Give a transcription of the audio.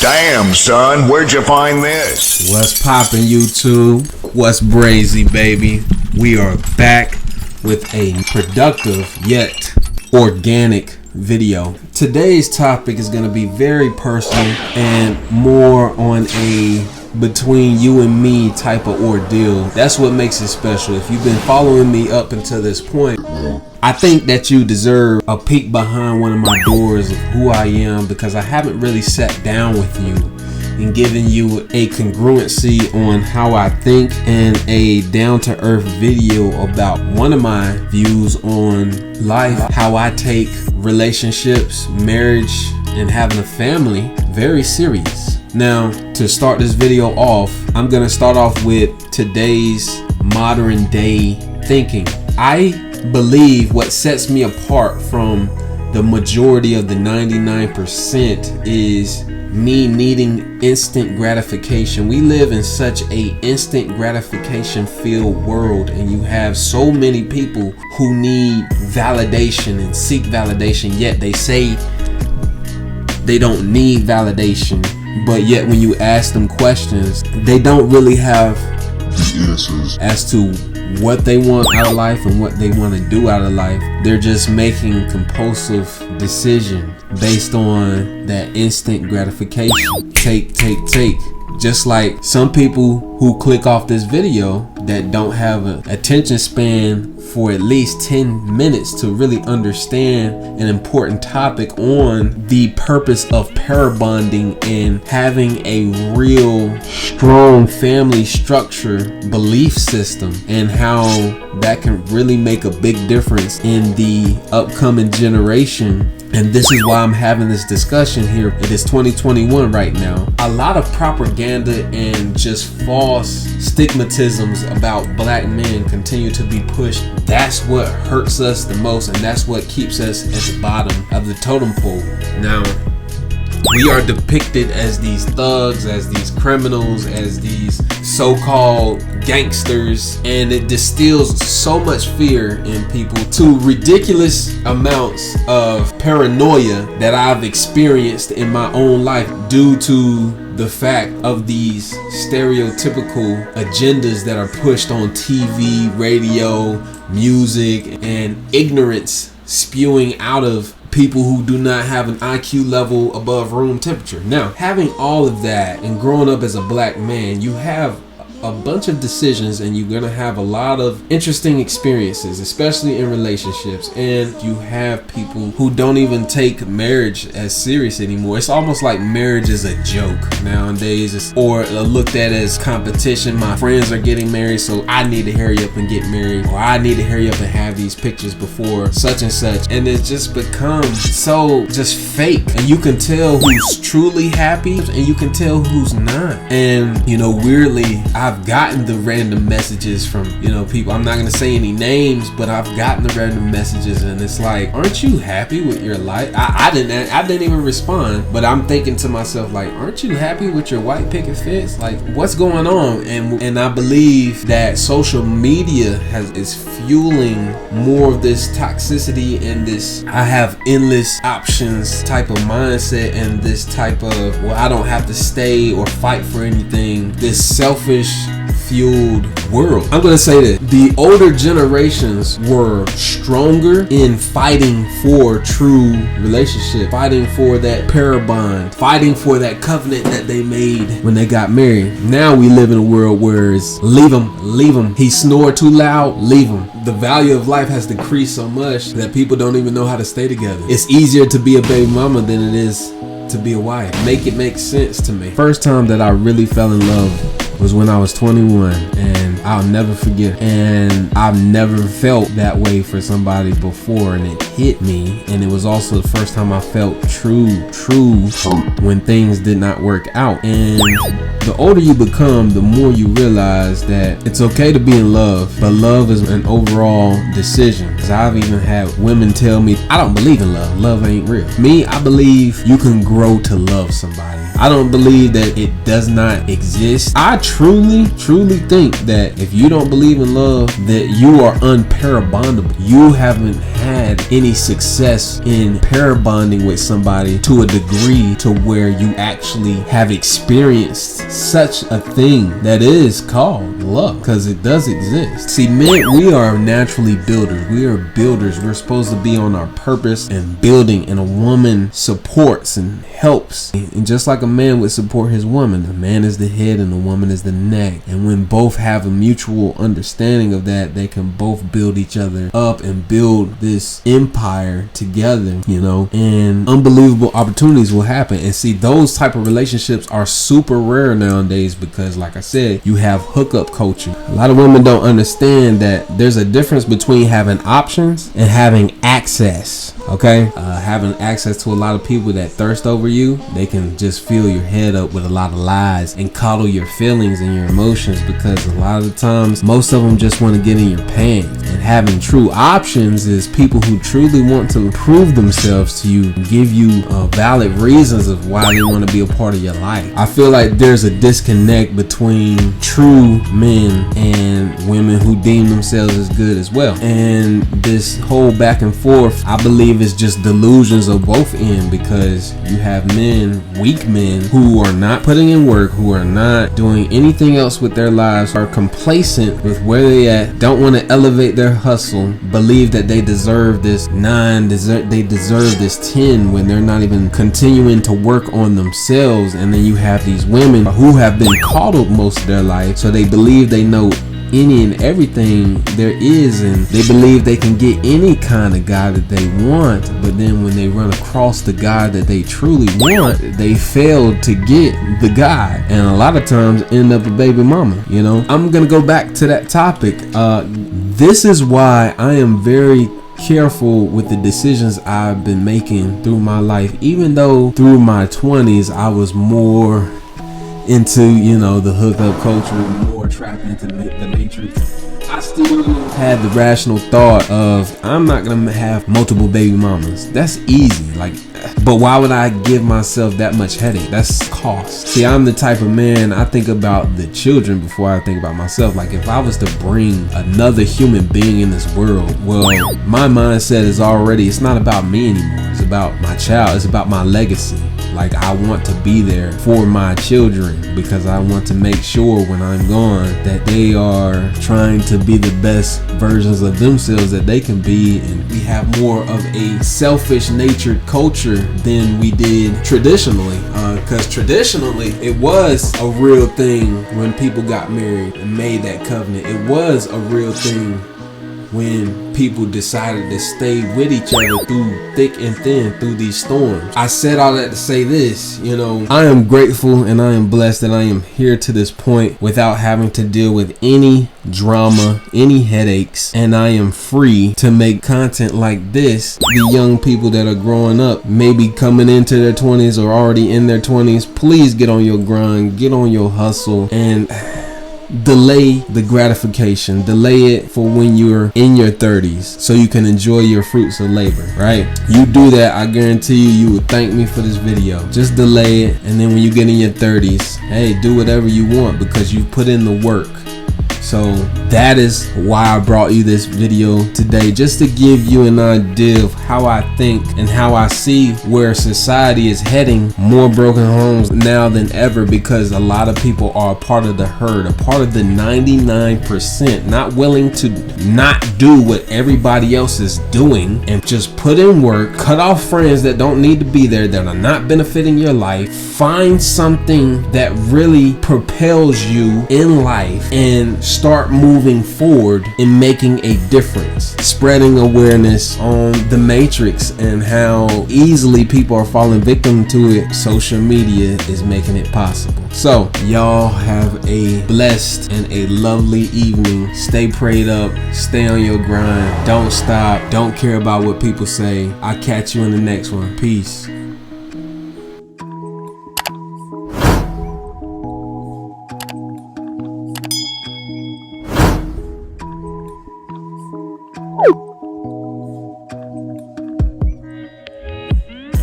Damn, son, where'd you find this? What's poppin', YouTube? What's brazy, baby? We are back with a productive yet organic video. Today's topic is going to be very personal and more on a between you and me type of ordeal. That's what makes it special. If you've been following me up until this point, I think that you deserve a peek behind one of my doors of who I am, because I haven't really sat down with you and given you a congruency on how I think and a down-to-earth video about one of my views on life, how I take relationships, marriage, and having a family very serious. Now, to start this video off, I'm gonna start off with today's modern day thinking. I believe what sets me apart from the majority of the 99% is me needing instant gratification. We live in such a instant gratification filled world, and you have so many people who need validation and seek validation, yet they say they don't need validation, but yet when you ask them questions, they don't really have answers as to what they want out of life and what they want to do out of life. They're just making compulsive decisions based on that instant gratification. Take. Just like some people who click off this video that don't have an attention span for at least 10 minutes to really understand an important topic on the purpose of pair bonding and having a real strong family structure belief system, and how that can really make a big difference in the upcoming generation. And this is why I'm having this discussion here. It is 2021 right now. A lot of propaganda and just false stigmatisms about black men continue to be pushed. That's what hurts us the most, and that's what keeps us at the bottom of the totem pole. Now, we are depicted as these thugs, as these criminals, as these so-called gangsters, and it distills so much fear in people to ridiculous amounts of paranoia that I've experienced in my own life due to the fact of these stereotypical agendas that are pushed on TV, radio, music, and ignorance spewing out of people who do not have an IQ level above room temperature. Now, having all of that and growing up as a black man, you have a bunch of decisions, and you're gonna have a lot of interesting experiences, especially in relationships. And you have people who don't even take marriage as serious anymore. It's almost like marriage is a joke nowadays, or looked at as competition. My friends are getting married, so I need to hurry up and get married, or I need to hurry up and have these pictures before such and such. And it just becomes so just fake, and you can tell who's truly happy and you can tell who's not. And weirdly, I've gotten the random messages from people. I'm not gonna say any names, but I've gotten the random messages, and it's like, aren't you happy with your life? I didn't even respond, but I'm thinking to myself, like, aren't you happy with your white picket fence? Like, what's going on? And I believe that social media is fueling more of this toxicity and this I have endless options type of mindset, and this type of, well, I don't have to stay or fight for anything, this selfish fueled world. I'm gonna say that the older generations were stronger in fighting for true relationship, fighting for that pair bond, fighting for that covenant that they made when they got married. Now we live in a world where it's leave him. He snored too loud, leave him. The value of life has decreased so much that people don't even know how to stay together. It's easier to be a baby mama than it is to be a wife. Make it make sense to me. First time that I really fell in love was when I was 21, and I'll never forget. And I've never felt that way for somebody before, and it hit me. And it was also the first time I felt true when things did not work out. And the older you become, the more you realize that it's okay to be in love, but love is an overall decision. Because I've even had women tell me, I don't believe in love. Love ain't real. Me, I believe you can grow to love somebody. I don't believe that it does not exist. I truly think that if you don't believe in love, that you are unparabondable. You haven't had any any success in pair bonding with somebody to a degree to where you actually have experienced such a thing that is called love, because it does exist. See, men, we are naturally builders. We are builders. We're supposed to be on our purpose and building, and a woman supports and helps. And just like a man would support his woman, the man is the head and the woman is the neck. And when both have a mutual understanding of that, they can both build each other up and build this empire together, you know, and unbelievable opportunities will happen. And see, those type of relationships are super rare nowadays because, like I said, you have hookup culture. A lot of women don't understand that there's a difference between having options and having access. Okay, having access to a lot of people that thirst over you, they can just fill your head up with a lot of lies and coddle your feelings and your emotions, because a lot of the times, most of them just want to get in your pants. And having true options is people who truly want to prove themselves to you, give you valid reasons of why they want to be a part of your life. I feel like there's a disconnect between true men and women who deem themselves as good as well. And this whole back and forth, I believe, is just delusions of both ends, because you have men, weak men, who are not putting in work, who are not doing anything else with their lives, are complacent with where they at, don't want to elevate their hustle, believe that they deserve this 9, they deserve this 10, when they're not even continuing to work on themselves. And then you have these women who have been coddled most of their life, so they believe they know any and everything there is, and they believe they can get any kind of guy that they want. But then when they run across the guy that they truly want, they fail to get the guy, and a lot of times end up a baby mama. You know, I'm gonna go back to that topic. This is why I am very careful with the decisions I've been making through my life. Even though through my 20s I was more into, you know, the hookup culture, more trapped into the matrix, I still had the rational thought of, I'm not gonna have multiple baby mamas. That's easy. Like, but why would I give myself that much headache? That's cost. See, I'm the type of man, I think about the children before I think about myself. Like, if I was to bring another human being in this world, well, my mindset is already, it's not about me anymore. It's about my child. It's about my legacy. Like, I want to be there for my children, because I want to make sure when I'm gone that they are trying to be the best versions of themselves that they can be. And we have more of a selfish natured culture than we did traditionally, because traditionally it was a real thing when people got married and made that covenant. It was a real thing when people decided to stay with each other through thick and thin, through these storms. I said all that to say this, you know, I am grateful and I am blessed that I am here to this point without having to deal with any drama, any headaches, and I am free to make content like this. The young people that are growing up, maybe coming into their 20s or already in their 20s, please get on your grind, get on your hustle, and delay the gratification. Delay it for when you're in your 30s so you can enjoy your fruits of labor, right? You do that, I guarantee you would thank me for this video. Just delay it, and then when you get in your 30s, hey, do whatever you want because you put in the work. So that is why I brought you this video today, just to give you an idea of how I think and how I see where society is heading. More broken homes now than ever, because a lot of people are a part of the herd, a part of the 99%, not willing to not do what everybody else is doing and just put in work, cut off friends that don't need to be there, that are not benefiting your life. Find something that really propels you in life and start moving forward and making a difference, spreading awareness on the matrix and how easily people are falling victim to it. Social media is making it possible. So y'all have a blessed and a lovely evening. Stay prayed up, stay on your grind, don't stop, don't care about what people say. I'll catch you in the next one. Peace.